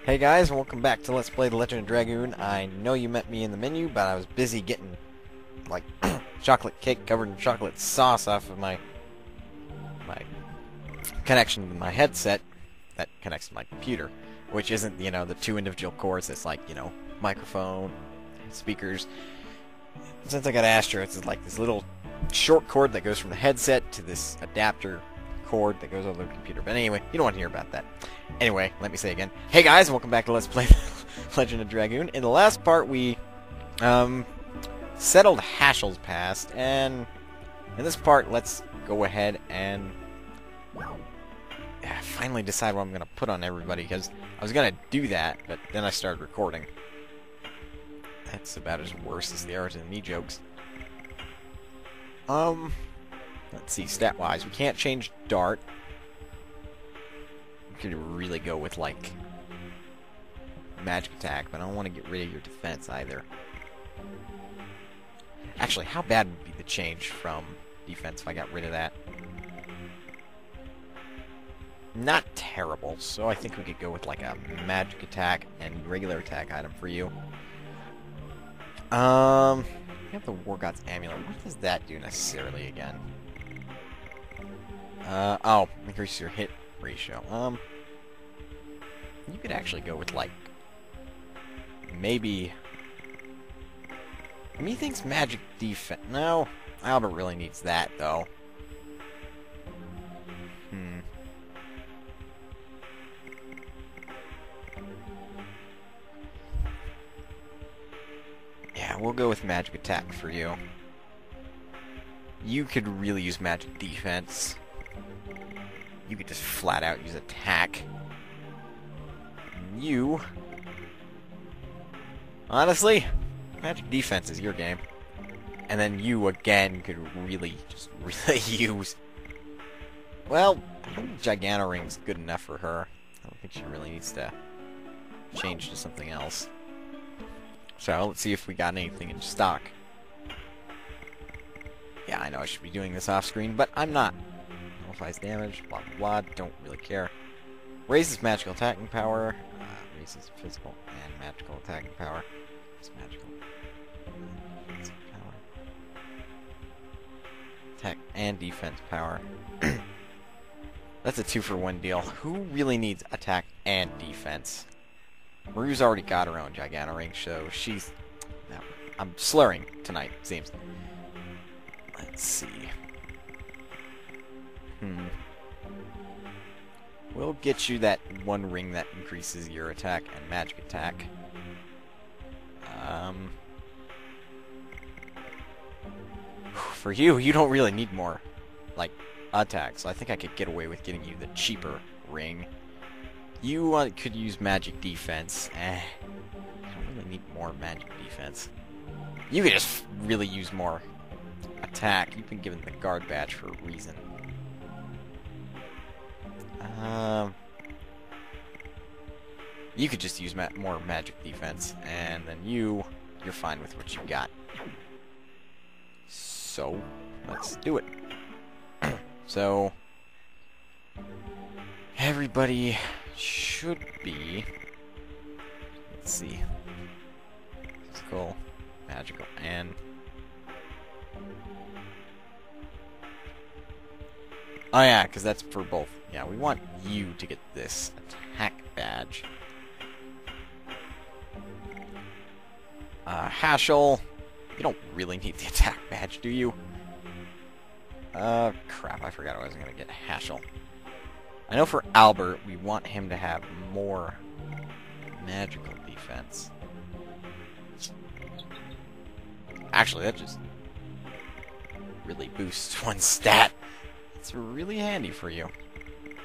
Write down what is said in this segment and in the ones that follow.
Hey guys, and welcome back to Let's Play The Legend of Dragoon. I know you met me in the menu, but I was busy getting, like, chocolate cake covered in chocolate sauce off of my connection to my headset that connects to my computer, which isn't, the two individual cords. It's like, microphone, speakers. Since I got Astro, it's like this little short cord that goes from the headset to this adapter cord that goes over the computer. But anyway, you don't want to hear about that. Anyway, let me say again. Hey guys, welcome back to Let's Play Legend of Dragoon. In the last part, we settled Hashel's past, and in this part, let's go ahead and finally decide what I'm going to put on everybody, because I was going to do that, but then I started recording. That's about as worse as the are to me jokes. Let's see, stat-wise, we can't change Dart. We could really go with, like, magic attack, but I don't want to get rid of your defense either. Actually, how bad would be the change from defense if I got rid of that? Not terrible, so I think we could go with, like, a magic attack and regular attack item for you. We have the War God's Amulet. What does that do necessarily again? Oh, increase your hit ratio. You could actually go with, like, maybe... Methinks magic defense. No, Albert really needs that, though. Yeah, we'll go with magic attack for you. You could really use magic defense. You could just flat out use attack. You... Honestly, magic defense is your game. And then you, again, could really use... Well, I think Giganoring's good enough for her. I don't think she really needs to change to something else. So, let's see if we got anything in stock. Yeah, I know I should be doing this off-screen, but I'm not. Nullifies damage, blah blah blah, don't really care. Raises magical attacking power, raises physical and magical attacking power. It's magical. Power. Attack and defense power. That's a 2-for-1 deal. Who really needs attack and defense? Maru's already got her own Giganoring, so she's... No, I'm slurring tonight, it seems. Let's see. We'll get you that one ring that increases your attack and magic attack. For you, you don't really need more, like, attacks. So I think I could get away with getting you the cheaper ring. You could use magic defense. I don't really need more magic defense. You could just really use more attack. You've been given the guard badge for a reason. You could just use more magic defense, and then you're fine with what you got. So, let's do it. So, everybody should be, let's see, physical, magical, and oh yeah, because that's for both. Yeah, we want you to get this attack badge. Hashel, you don't really need the attack badge, do you? Crap, I forgot I wasn't going to get Hashel. I know for Albert, we want him to have more magical defense. Actually, that just really boosts one stat. It's really handy for you.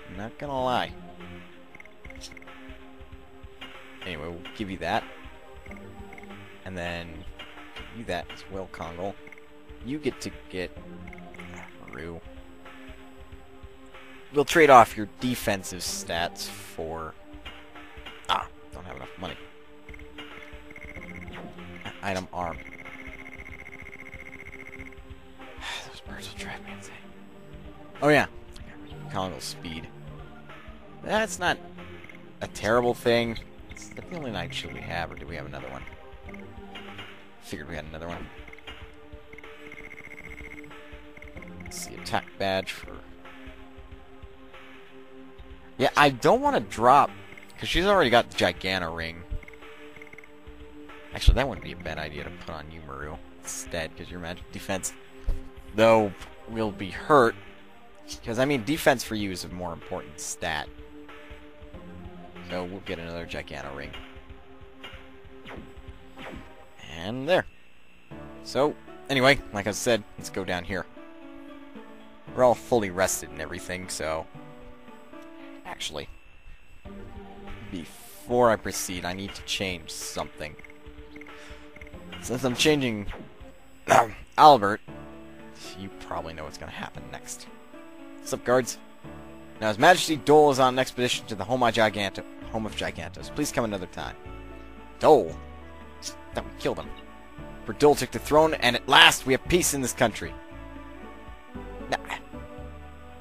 I'm not gonna lie. Anyway, we'll give you that. And then give you that as well, Kongol. You get to get Maru. We'll trade off your defensive stats for... don't have enough money. Item arm. Those birds will drive me insane. Oh yeah, Kongol's speed. That's not a terrible thing. It's Is that the only night shield we have, or do we have another one? Figured we had another one. Let's see, attack badge for... Yeah, I don't want to drop, because she's already got the Giganta ring. Actually, that wouldn't be a bad idea to put on you, Maru, instead, because your magic defense, though, will be hurt. Because, I mean, defense for you is a more important stat. So, we'll get another Giganta ring. And there. So, anyway, like I said, let's go down here. We're all fully rested and everything, so... Actually, before I proceed, I need to change something. Since I'm changing Albert, you probably know what's going to happen next. What's up, guards? Now, His Majesty Dole is on an expedition to the Home of Gigantos. Please come another time. Dole? Thought we killed him. For Dole took the throne, and at last we have peace in this country. Now,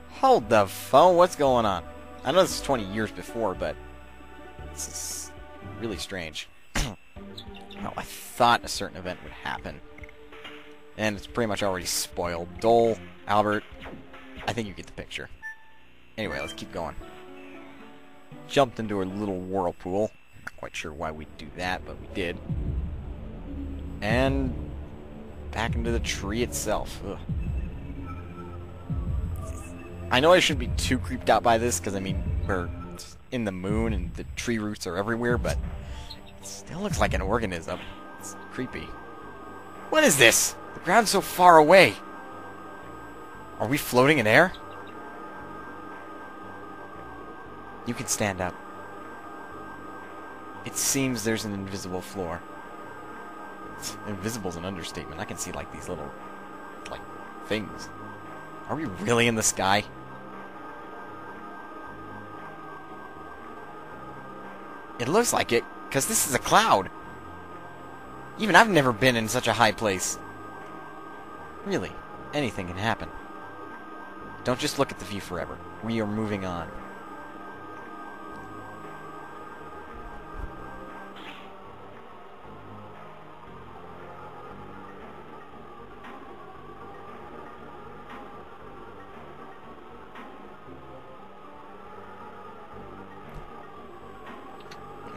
hold the phone. What's going on? I know this is 20 years before, but this is really strange. Well, I thought a certain event would happen. And it's pretty much already spoiled. Dole, Albert, I think you get the picture. Anyway, let's keep going. Jumped into a little whirlpool. Not quite sure why we'd do that, but we did. And back into the tree itself. Ugh. I know I shouldn't be too creeped out by this, because, I mean, we're in the moon and the tree roots are everywhere, but it still looks like an organism. It's creepy. What is this? The ground's so far away. Are we floating in air? You can stand up. It seems there's an invisible floor. Invisible's an understatement. I can see, like, these little, like, things. Are we really in the sky? It looks like it, because this is a cloud. Even I've never been in such a high place. Really, anything can happen. Don't just look at the view forever. We are moving on.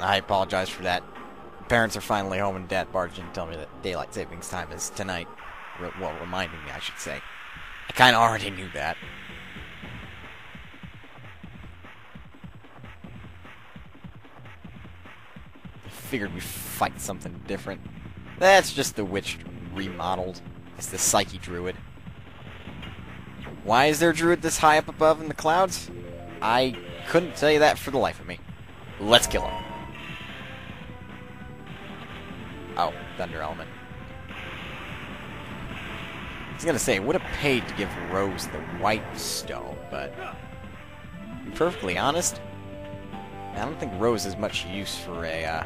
I apologize for that. Parents are finally home and Dad barged in to tell me that daylight savings time is tonight. Well, reminding me, I should say. I kind of already knew that. I figured we'd fight something different. That's just the witch remodeled. It's the Psyche Druid. Why is there a druid this high up above in the clouds? I couldn't tell you that for the life of me. Let's kill him. Oh, Thunder Element. I was gonna say, it would have paid to give Rose the white stone, but to be perfectly honest, I don't think Rose has much use for a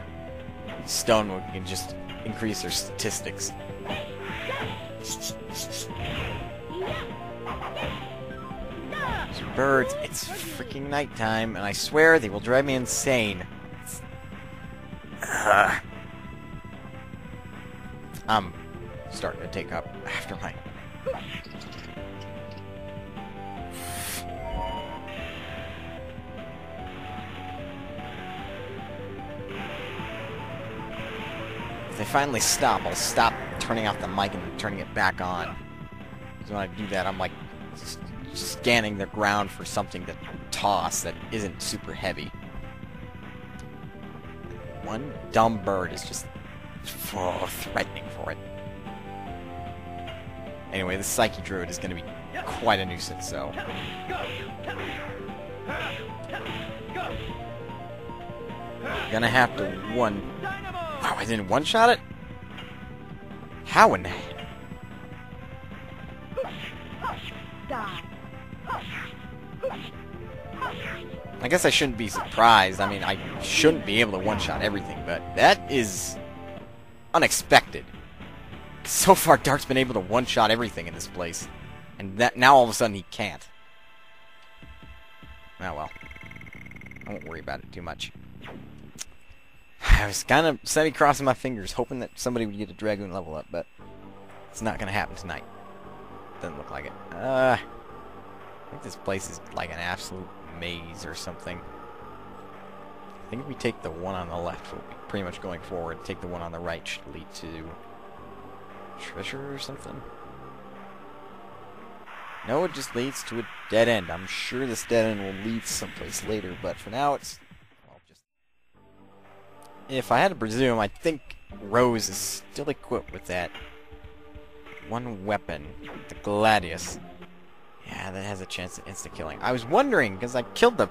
stone where we can just increase their statistics. These birds, it's freaking nighttime, and I swear they will drive me insane. I'm starting to take up after my... If they finally stop, I'll stop turning off the mic and turning it back on. Because when I do that, I'm like scanning the ground for something to toss that isn't super heavy. One dumb bird is just threatening for it. Anyway, the Psyche Druid is going to be quite a nuisance, so... Gonna have to one... Oh, I didn't one-shot it? How in the... I guess I shouldn't be surprised. I mean, I shouldn't be able to one-shot everything, but that is unexpected. So far, Dark's been able to one-shot everything in this place, and that now all of a sudden he can't. Oh well. I won't worry about it too much. I was kind of semi-crossing my fingers, hoping that somebody would get a Dragoon level up, but it's not going to happen tonight. Doesn't look like it. I think this place is like an absolute maze or something. I think if we take the one on the left, we'll be pretty much going forward. Take the one on the right should lead to treasure or something. No, it just leads to a dead end. I'm sure this dead end will lead someplace later, but for now it's... well, just... if I had to presume, I think Rose is still equipped with that one weapon, the Gladius. Yeah, that has a chance of insta-killing. I was wondering, because I killed the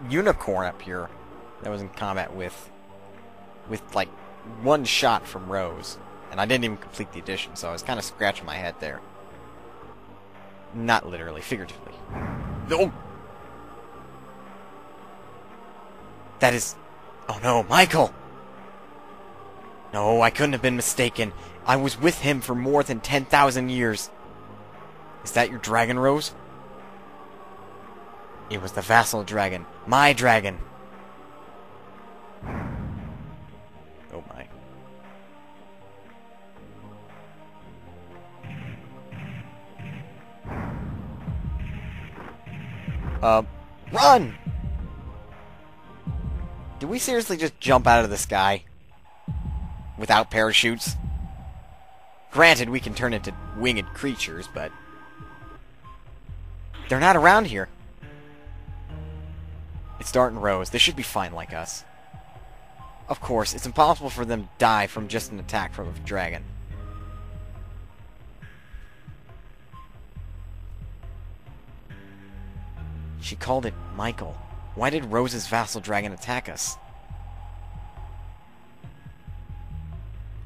unicorn up here that was in combat with like, one shot from Rose. And I didn't even complete the addition, so I was kind of scratching my head there. Not literally, figuratively. No! That is... oh no, Michael! No, I couldn't have been mistaken. I was with him for more than 10,000 years. Is that your dragon, Rose? It was the vassal dragon. My dragon. Oh my. Run! Did we seriously just jump out of the sky? Without parachutes? Granted, we can turn into winged creatures, but... they're not around here. It's Dart and Rose. They should be fine like us. Of course, it's impossible for them to die from just an attack from a dragon. She called it Michael. Why did Rose's vassal dragon attack us?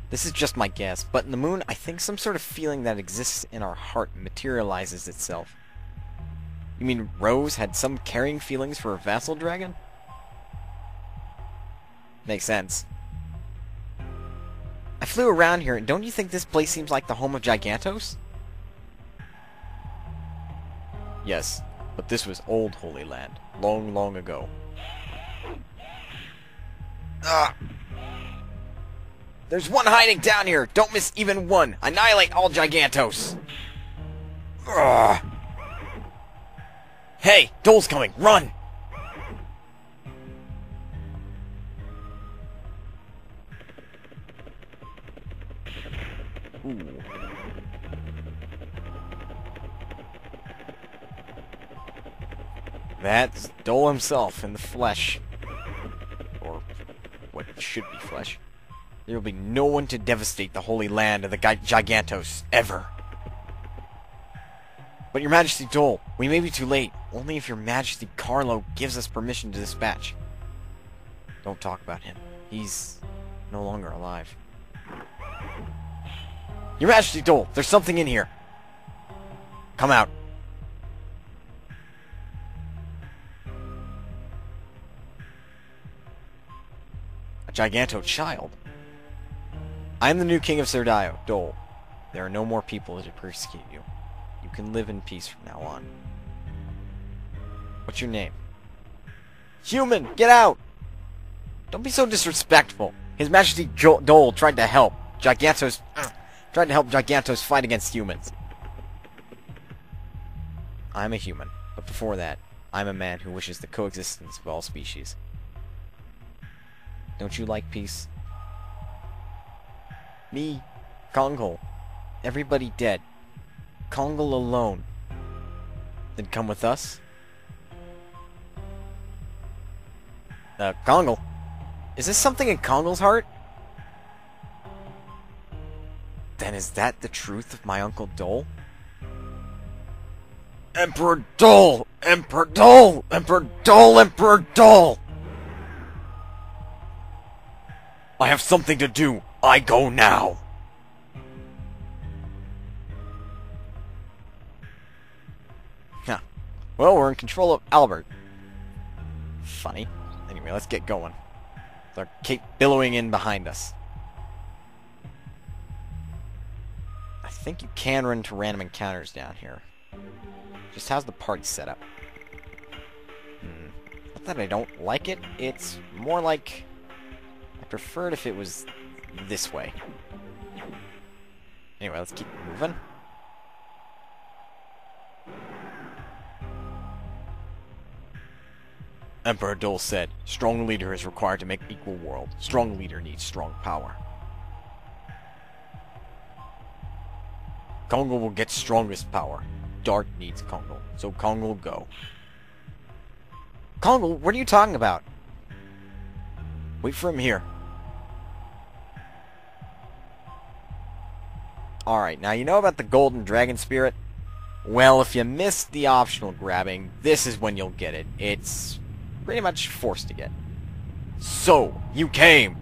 This is just my guess, but in the moon, I think some sort of feeling that exists in our heart materializes itself. You mean Rose had some caring feelings for a vassal dragon? Makes sense. I flew around here, and don't you think this place seems like the home of Gigantos? Yes, but this was old Holy Land, long, long ago. Ah! There's one hiding down here! Don't miss even one! Annihilate all Gigantos! Ugh. Hey! Dole's coming! Run! Ooh. That's Dole himself in the flesh. Or what should be flesh. There will be no one to devastate the Holy Land of the Gigantos, ever. But Your Majesty Dole, we may be too late. Only if Your Majesty Carlo gives us permission to dispatch. Don't talk about him. He's no longer alive. Your Majesty Dole, there's something in here. Come out. A Giganto child. I am the new king of Serdio, Dole. There are no more people to persecute you. You can live in peace from now on. What's your name? Human, get out! Don't be so disrespectful. His Majesty Dole tried to help Gigantos fight against humans. I'm a human, but before that, I'm a man who wishes the coexistence of all species. Don't you like peace? Me, Kongol, everybody dead. Kongol alone. Then come with us. Kongol? Is this something in Kongol's heart? Then is that the truth of my Uncle Dole? Emperor Dole! Emperor Dole! Emperor Dole! Emperor Dole! I have something to do. I go now. Huh. Well, we're in control of Albert. Funny. Anyway, let's get going. With our cape billowing in behind us. I think you can run into random encounters down here. Just how's the party set up? Not that I don't like it. It's more like a prefer it if it was this way. Anyway, let's keep moving. Emperor Dole said, strong leader is required to make equal world. Strong leader needs strong power. Kongol will get strongest power. Dart needs Kongol, so Kongol go. Kongol, what are you talking about? Wait for him here. Alright, now you know about the golden dragon spirit? Well, if you missed the optional grabbing, this is when you'll get it. It's pretty much forced to get. So, you came!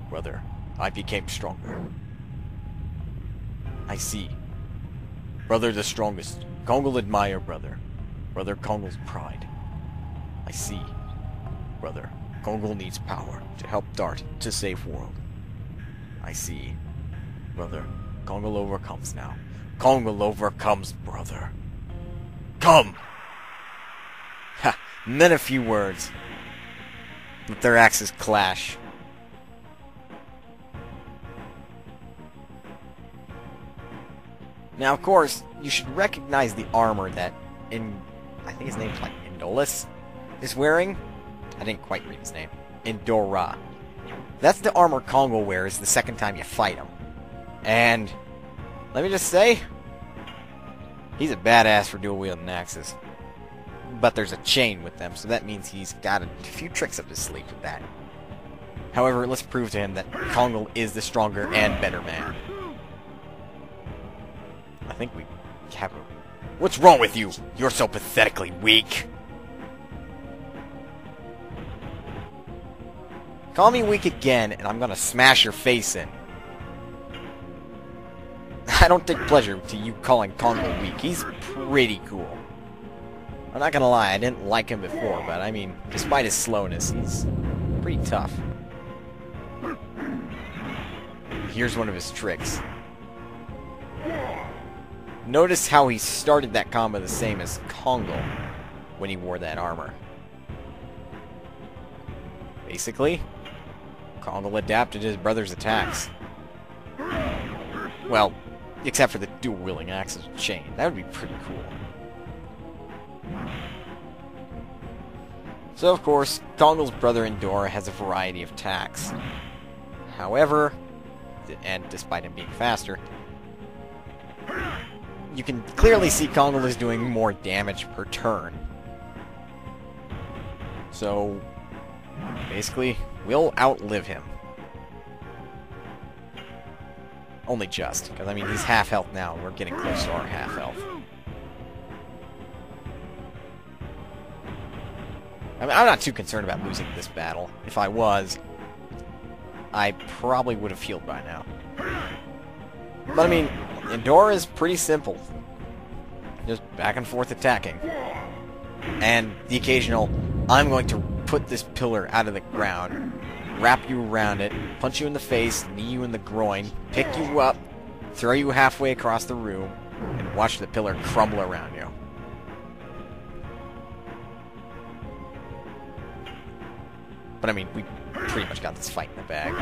Brother, I became stronger. I see. Brother the strongest. Kongol admire brother. Brother Kongol's pride. I see. Brother, Kongol needs power to help Dart to save world. I see. Brother, Kongol overcomes now. Kongol overcomes, brother. Come! Ha! Then a few words. Let their axes clash. Now, of course, you should recognize the armor that I think his name's like Indolus is wearing. I didn't quite read his name. Indora. That's the armor Kongol wears the second time you fight him. And let me just say, he's a badass for dual wielding axes. But there's a chain with them, so that means he's got a few tricks up his sleeve with that. However, let's prove to him that Kongol is the stronger and better man. I think we have a... What's wrong with you? You're so pathetically weak. Call me weak again, and I'm gonna smash your face in. I don't take pleasure to you calling Kongol weak. He's pretty cool. I'm not gonna lie, I didn't like him before, but I mean, despite his slowness, he's pretty tough. Here's one of his tricks. Notice how he started that combo the same as Kongol when he wore that armor. Basically, Kongol adapted his brother's attacks. Well, except for the dual-wielding axes chain. That would be pretty cool. So, of course, Kongol's brother Indora has a variety of attacks. However, and despite him being faster, you can clearly see Kongol is doing more damage per turn. So, basically, we'll outlive him. Only just, because I mean, he's half health now, and we're getting close to our half health. I mean, I'm not too concerned about losing this battle. If I was, I probably would have healed by now. But I mean, Indora is pretty simple. Just back and forth attacking. And the occasional, I'm going to put this pillar out of the ground, wrap you around it, punch you in the face, knee you in the groin, pick you up, throw you halfway across the room, and watch the pillar crumble around you. But I mean, we pretty much got this fight in the bag.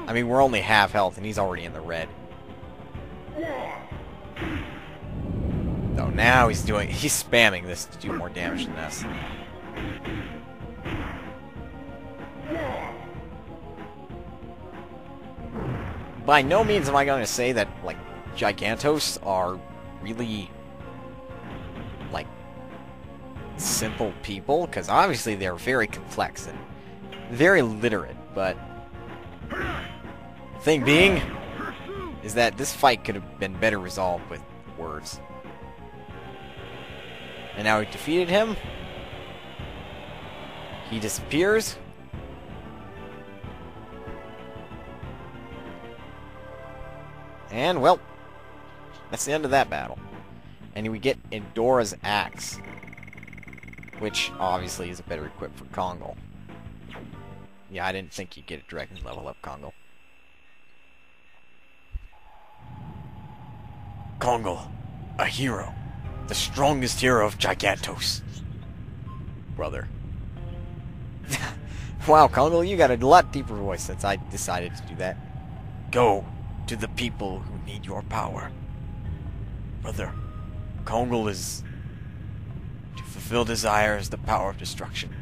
I mean, we're only half health, and he's already in the red. Oh, now he's spamming this to do more damage than this. By no means am I going to say that, like, Gigantos are really, like, simple people, because obviously they're very complex and very literate, but thing being is that this fight could have been better resolved with words. And now we defeated him. He disappears. And, well, that's the end of that battle. And we get Indora's axe, which obviously is a better equipped for Kongol. Yeah, I didn't think you'd get a Dragon level up Kongol. Kongol, a hero. The strongest hero of Gigantos. Brother. Wow, Kongol, you got a lot deeper voice since I decided to do that. Go to the people who need your power. Brother, Kongol is... To fulfill desire is the power of destruction.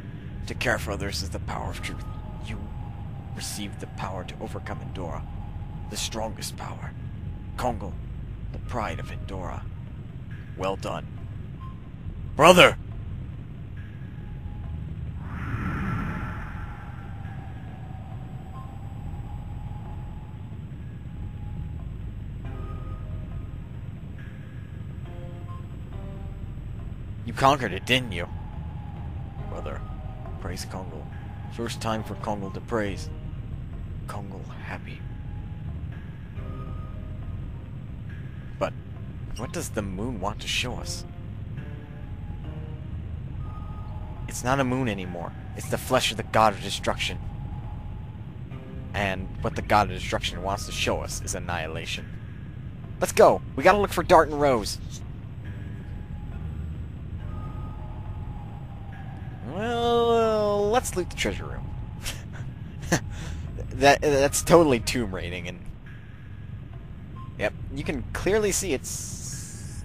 To care for others is the power of truth. You received the power to overcome Endora. The strongest power. Kongol, the pride of Endora. Well done. Brother! You conquered it, didn't you? Brother, praise Kongol. First time for Kongol to praise. Kongol happy. But what does the moon want to show us? It's not a moon anymore. It's the flesh of the god of destruction. And what the god of destruction wants to show us is annihilation. Let's go! We gotta look for Dart and Rose. Well, let's loot the treasure room. That's totally tomb raiding, and yep, you can clearly see it's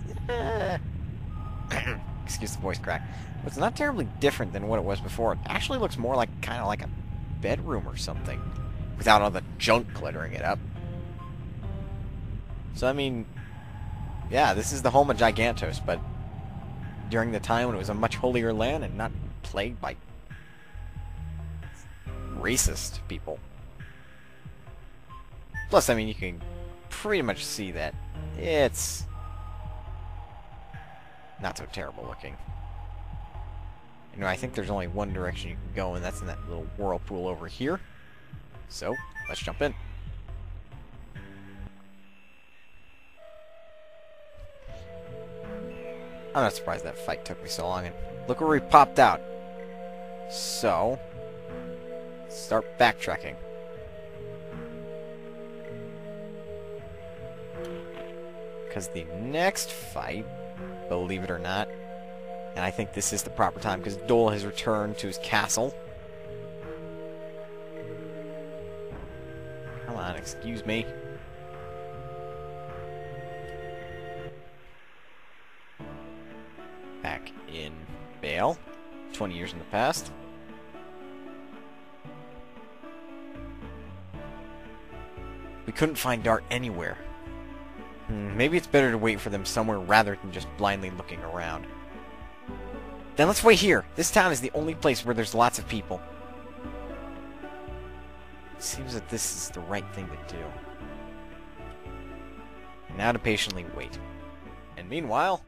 excuse the voice crack. But it's not terribly different than what it was before. It actually looks more like kind of like a bedroom or something, without all the junk cluttering it up. So I mean, yeah, this is the home of Gigantos, but during the time when it was a much holier land and not plagued by racist people. Plus, I mean, you can pretty much see that it's not so terrible looking. You know, I think there's only one direction you can go, and that's in that little whirlpool over here. So, let's jump in. I'm not surprised that fight took me so long, and look where we popped out. So, start backtracking. Because the next fight, believe it or not, and I think this is the proper time because Dole has returned to his castle. Come on, excuse me. Back in Bale, 20 years in the past. We couldn't find Dart anywhere. Maybe it's better to wait for them somewhere rather than just blindly looking around. Then let's wait here. This town is the only place where there's lots of people. It seems that this is the right thing to do. Now to patiently wait. And meanwhile,